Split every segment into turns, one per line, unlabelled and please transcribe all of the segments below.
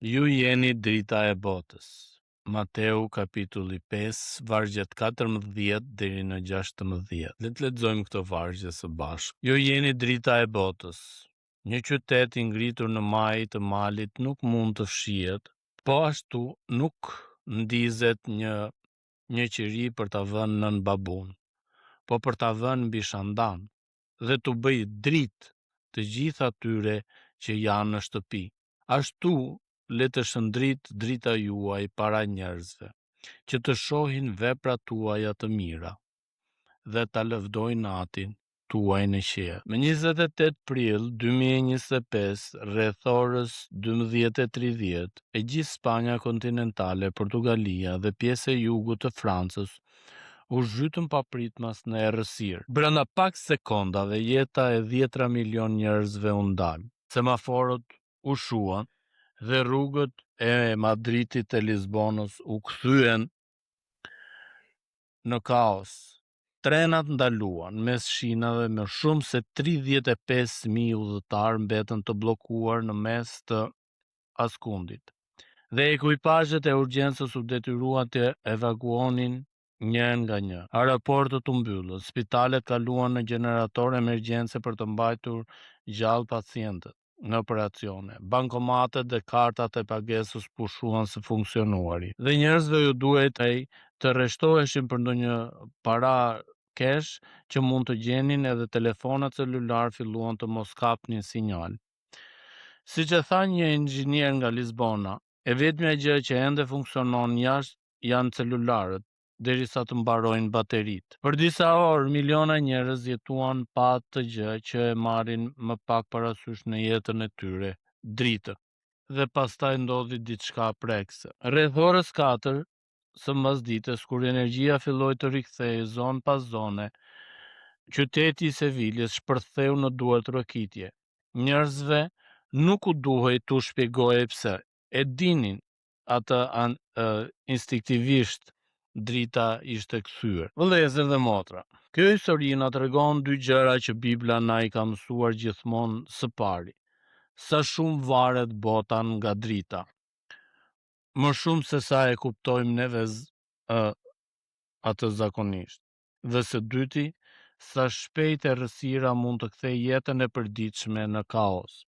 Ju jeni drita e botës. Mateu kapitulli 5, vargjet 14 deri në 16. Le të lexojmë këto vargje së bashku. Ju jeni drita e botës. Një qytet i ngritur në maj të malit nuk mund të fshihet, po ashtu nuk ndizet një qiri për ta vënë nën babun, po për ta vënë mbi shandan dhe t'u bëj dritë të gjithë atyre që janë në shtëpi. Ashtu le të shëndrit drita juaj para njerëzve, që të shohin veprat tuaja të mira dhe ta lëvdojnë atin tuaj në qiell. Më 28 prill 2025, rreth orës 12:30, e gjithë Spanja kontinentale, Portugalia dhe pjesë e jugut të Francës u zhytën papritmas në errësirë. Brenda pak sekondave jeta e 10 milion njerëzve u ndal. Semaforët u shuan dhe rrugët e Madridit e Lisbonës u kthyen në kaos. Trenat ndaluan mes shinave, me shumë se 35.000 udhëtar mbetën të bllokuar në mes të askundit. Dhe ekuipazhet e urgjencës u detyruan të evakuonin një nga një. Aeroportet u mbyllën, spitalet kaluan në gjenerator emergjence për të mbajtur gjallë pacientët në operacione. Bankomatet dhe kartat e pagesës pushuan së funksionuari. Dhe njerëzve ju duhet të rreshtoheshin për ndonjë para kesh që mund të gjenin, edhe telefonat celular filluan të mos kapnin sinjal. Siç e tha një inxhinier nga Lisbona, e vetmja gjë që ende funksionon jashtë janë celularët, derisa të mbarojnë bateritë. Për disa orë miliona njerëz jetuan pa të gjë që e marrin më pak parasysh në jetën e tyre, dritë. Dhe pastaj ndodhi diçka prekse. Rreth orës 4 së mbasdites, kur energjia filloi të rikthehej zonë pas zone, qyteti i Seviljes shpërtheu në duar trokitje. Njerëzve nuk u duhej t'u shpjegohej pse. E dinin atë instinktivisht drita ishte kthyer. Vëllezër dhe motra, kjo histori na tregon dy gjëra që Bibla na i ka mësuar gjithmonë së pari. Sa shumë varet bota nga drita, më shumë se sa e kuptojmë neve atë zakonisht. Dhe së dyti, sa shpejt errësira mund të kthejë jetën e përditshme në kaos.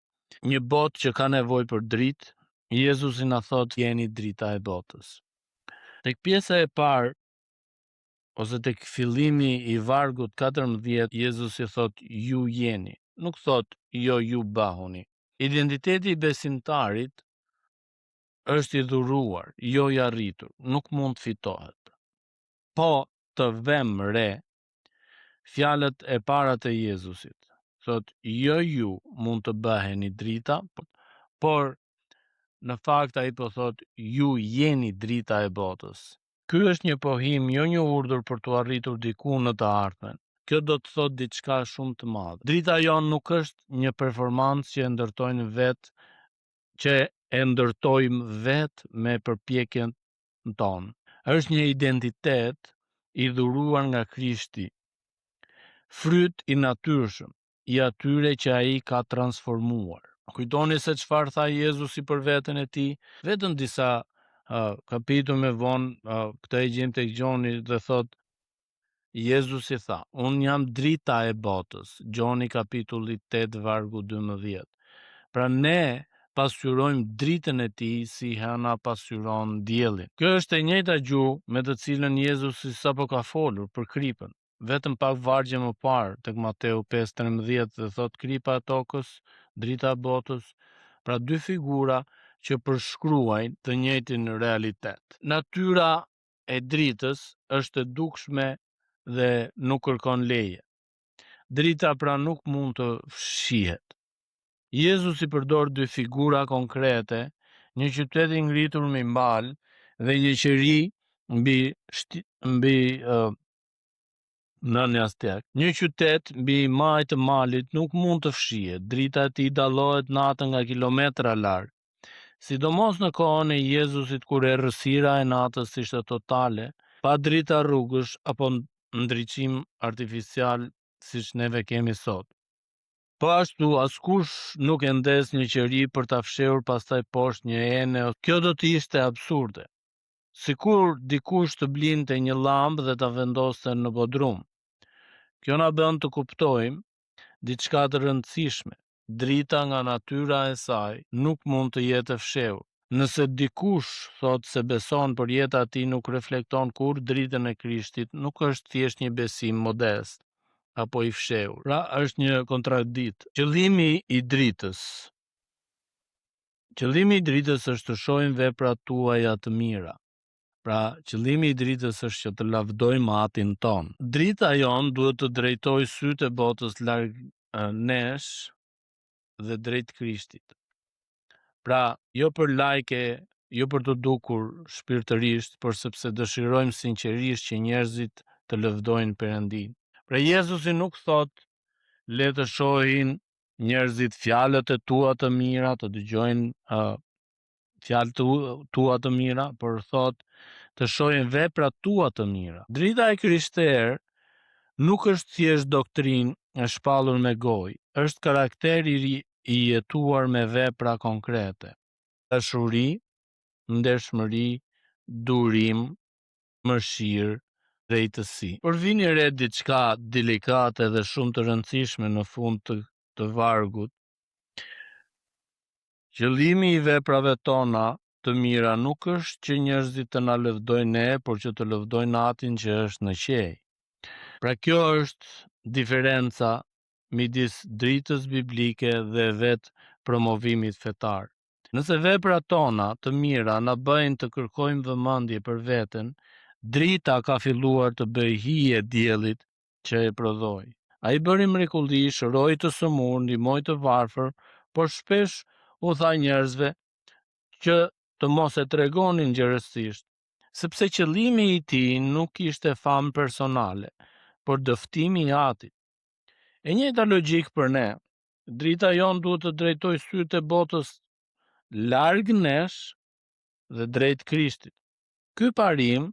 Një botë që ka nevojë për dritë, Jezusi na thot jeni drita e botës. Tek pjesa e parë, ose tek fillimi i vargut 14, Jezusi thot ju jeni, nuk thot jo ju bahuni. Identiteti i besimtarit është i dhuruar, jo i arritur, nuk mund fitohet. Po të vëm re fjalët e para të Jezusit. Thot jo ju mund të bëheni drita, por në fakt ai po thot ju jeni drita e botës. Ky është një pohim, jo një urdhër për të arritur diku në të ardhmen. Kjo do të thot diçka shumë të madhe. Drita jon nuk është një performancë që e ndërtojmë vet me përpjekjen tonë. Është një identitet i dhuruar nga Krishti, fryt i natyrshëm i atyre që ai ka transformuar. Kujtoni se çfarë tha Jezusi për veten e tij? Vetëm disa kapitull më vonë, këtë e gjejmë tek Gjoni, dhe thot Jezusi tha, unë jam drita e botës. Gjoni kapitulli 8 vargu 12. Pra ne pasqyrojmë dritën e tij si hëna pasqyron diellin. Kjo është e njëjta gjuhë me të cilën Jezusi sapo ka folur për kripën. Vetëm pak vargje më parë tek Mateu 5:13 dhe thot kripa e tokës, drita e botës, pra dy figura që përshkruajnë të njëjtin realitet. Natyra e dritës është e dukshme dhe nuk kërkon leje. Drita pra nuk mund të fshihet. Jezusi përdor dy figura konkrete, një qytet i ngritur mbi mal dhe një qeri mbi Një qytet mbi maj të malit nuk mund të fshihet. Drita e tij dallohet natën nga kilometra larg. Sidomos në kohën e Jezusit, kur errësira e natës ishte totale, pa drita rrugësh apo ndriçim artificial siç neve kemi sot. Po ashtu askush nuk e ndes një qeri për ta fshehur pastaj poshtë një ene. Kjo do të ishte absurde. Sikur dikush të blinte një llambë dhe ta vendoste në bodrum. Kjo na bën të kuptojmë diçka të rëndësishme. Drita nga natyra e saj nuk mund të jetë e fshehur. Nëse dikush thot se beson për jeta e tij nuk reflekton kurrë dritën e Krishtit, nuk është thjesht një besim modest apo i fshehur. Pra është një kontradikt. Qëllimi i dritës. Qëllimi i dritës është të shohim veprat tuaja të mira. Pra, qëllimi i dritës është që të lavdojmë atin ton. Drita jon duhet të drejtojë sytë e botës larg nesh dhe drejt Krishtit. Pra, jo për lajke, jo për të dukur shpirtërisht, por sepse dëshirojmë sinqerisht që njerëzit të lavdojnë Perëndin. Pra, Jezusi nuk thot le të shohin njerëzit fjalët e tua të mira, të dëgjojnë fjalët tua të mira, por thot të shohin veprat tua të mira. Drita e krishterë nuk është thjesht doktrinë e shpallur me gojë, është karakteri i jetuar me vepra konkrete. Dashuri, ndershmëri, durim, mëshirë, drejtësi. Por vini re diçka delikate dhe shumë të rëndësishme në fund të vargut. Qëllimi i veprave tona të mira nuk është që njerëzit të na lëvdojnë ne, por që të lëvdojnë atin që është në qej. Pra kjo është diferenca midis dritës biblike dhe vetë promovimit fetar. Nëse veprat tona të mira na bëjnë të kërkojmë vëmendje për veten, drita ka filluar të bëjë hije diellit që e prodhoi. Ai bëri mrekulli, shëroi të sëmurë, ndihmoi të varfër, por shpesh u tha njerëzve që të mos e tregonin gjerësisht, sepse qëllimi i tij nuk ishte famë personale, por dëftimi i atit. E njëjta logjik për ne. Drita jon duhet të drejtojë sytë e botës larg nesh dhe drejt Krishtit. Ky parim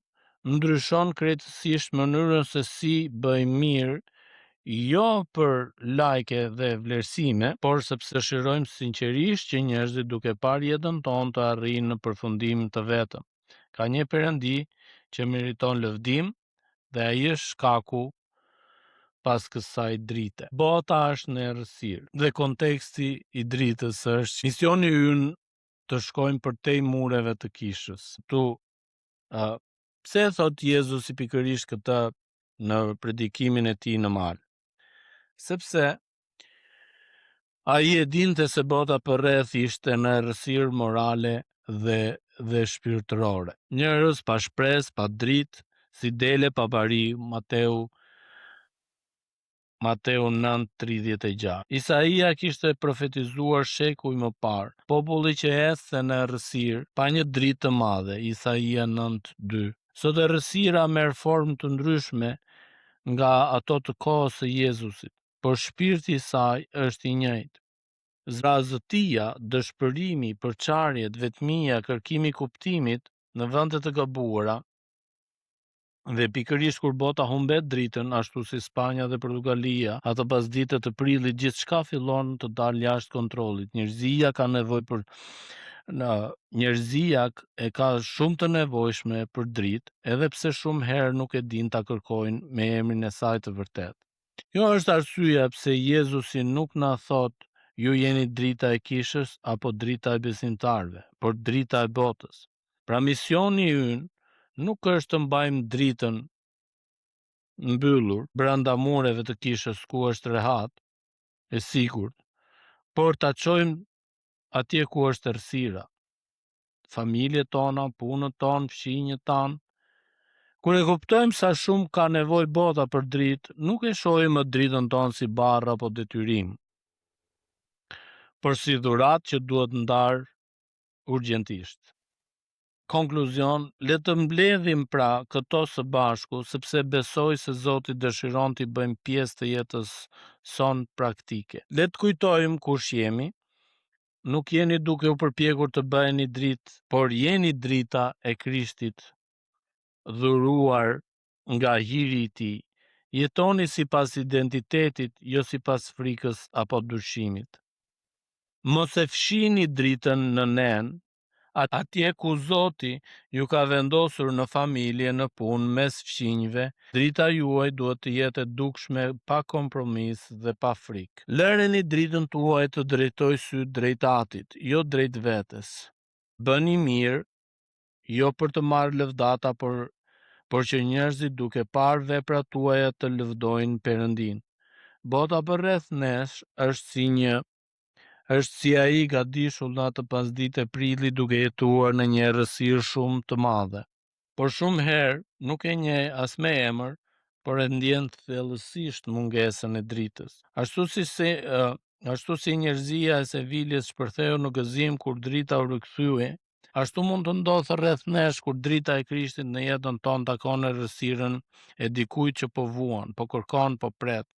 ndryshon krejtësisht mënyrën se si bëjmë mirë, jo për lajke dhe vlerësime, por sepse shirojmë sinqerisht që njerëzit duke parë jetën tonë të arrijnë në përfundim të vetëm. Ka një Perëndi që meriton lëvdim dhe ai është shkaku pas kësaj drite. Bota është në errësirë dhe konteksti i dritës është misioni ynë të shkojmë përtej mureve të kishës. Pse thot Jezusi pikërisht këtë në predikimin e tij në mal? Sepse ai e dinte se bota përreth ishte në errësirë morale dhe shpirtërore. Njerëz pa shpresë, pa dritë, si dele pa bari, Mateu 9:36. Isaia kishte profetizuar shekuj më parë. Populli që ecte në errësirë pa një dritë të madhe, Isaia 9:2. Sot errësira merr formë të ndryshme nga ato të kohës së Jezusit, por shpirti i saj është i njëjtë. Zrazëtia, dëshpërimi, përçarjet, vetmia, kërkimi i kuptimit në vende të gabuara, dhe pikërisht kur bota humbet dritën, ashtu si Spanja dhe Portugalia, ato pas ditët të prillit gjithçka fillon të dalë jashtë kontrollit. Njerëzia e ka shumë të nevojshme për dritë, edhe pse shumë herë nuk e din ta kërkojnë me emrin e saj të vërtet. Kjo është arsyeja pse Jezusi nuk na thot ju jeni drita e kishës apo drita e besimtarëve, por drita e botës. Pra misioni ynë nuk është të mbajmë dritën mbyllur brenda mureve të kishës ku është rehat e sigurt, por ta çojmë atje ku është errësira. Familjet tona, punët tonë, fshinjët tanë. Kur e kuptojmë sa shumë ka nevojë bota për dritë, nuk e shohim më dritën tonë si barr apo detyrim, por si dhuratë që duhet ndarë urgjentisht. Konkluzion, le të mbledhim pra këto së bashku, sepse besoj se Zoti dëshiron t'i bëjmë pjesë të jetës son praktike. Le të kujtojmë kush jemi. Nuk jeni duke u përpjekur të bëheni dritë, por jeni drita e Krishtit, dhuruar nga hiri i tij. Jetoni sipas identitetit, jo sipas frikës apo dyshimit. Mos e fshini dritën në nen, atje ku Zoti ju ka vendosur në familje, në punë, mes fqinjve, drita juaj duhet të jetë e dukshme, pa kompromis dhe pa frikë. Lëreni dritën tuaj të drejtoj sy drejt Atit, jo drejt vetes. Bëni mirë, jo për të marrë lëvdata, por që njerëzit duke parë veprat tuaja të lëvdojnë Perëndin. Bota përreth nesh është si ai gadishull në atë pasditë e prillit, duke jetuar në një errësirë shumë të madhe. Por shumë herë nuk e njeh as me emër, por e ndjen thellësisht mungesën e dritës. Ashtu si njerëzia e Seviljes shpërtheu në gëzim kur drita u rikthye, ashtu mund të ndodhë rreth nesh kur drita e Krishtit në jetën tonë takon errësirën e dikujt që po vuan, po kërkon, po pret.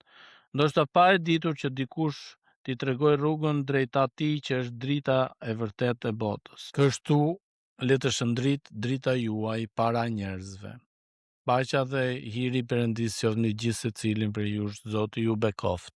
Ndoshta pa e ditur që dikush ti tregoj rrugën drejt atij që është drita e vërtet e botës. Kështu le të shëndrit drita juaj para njerëzve. Paqja dhe hiri i Perëndisë qoftë në gjithë secilin prej jush. Zoti ju bekoft.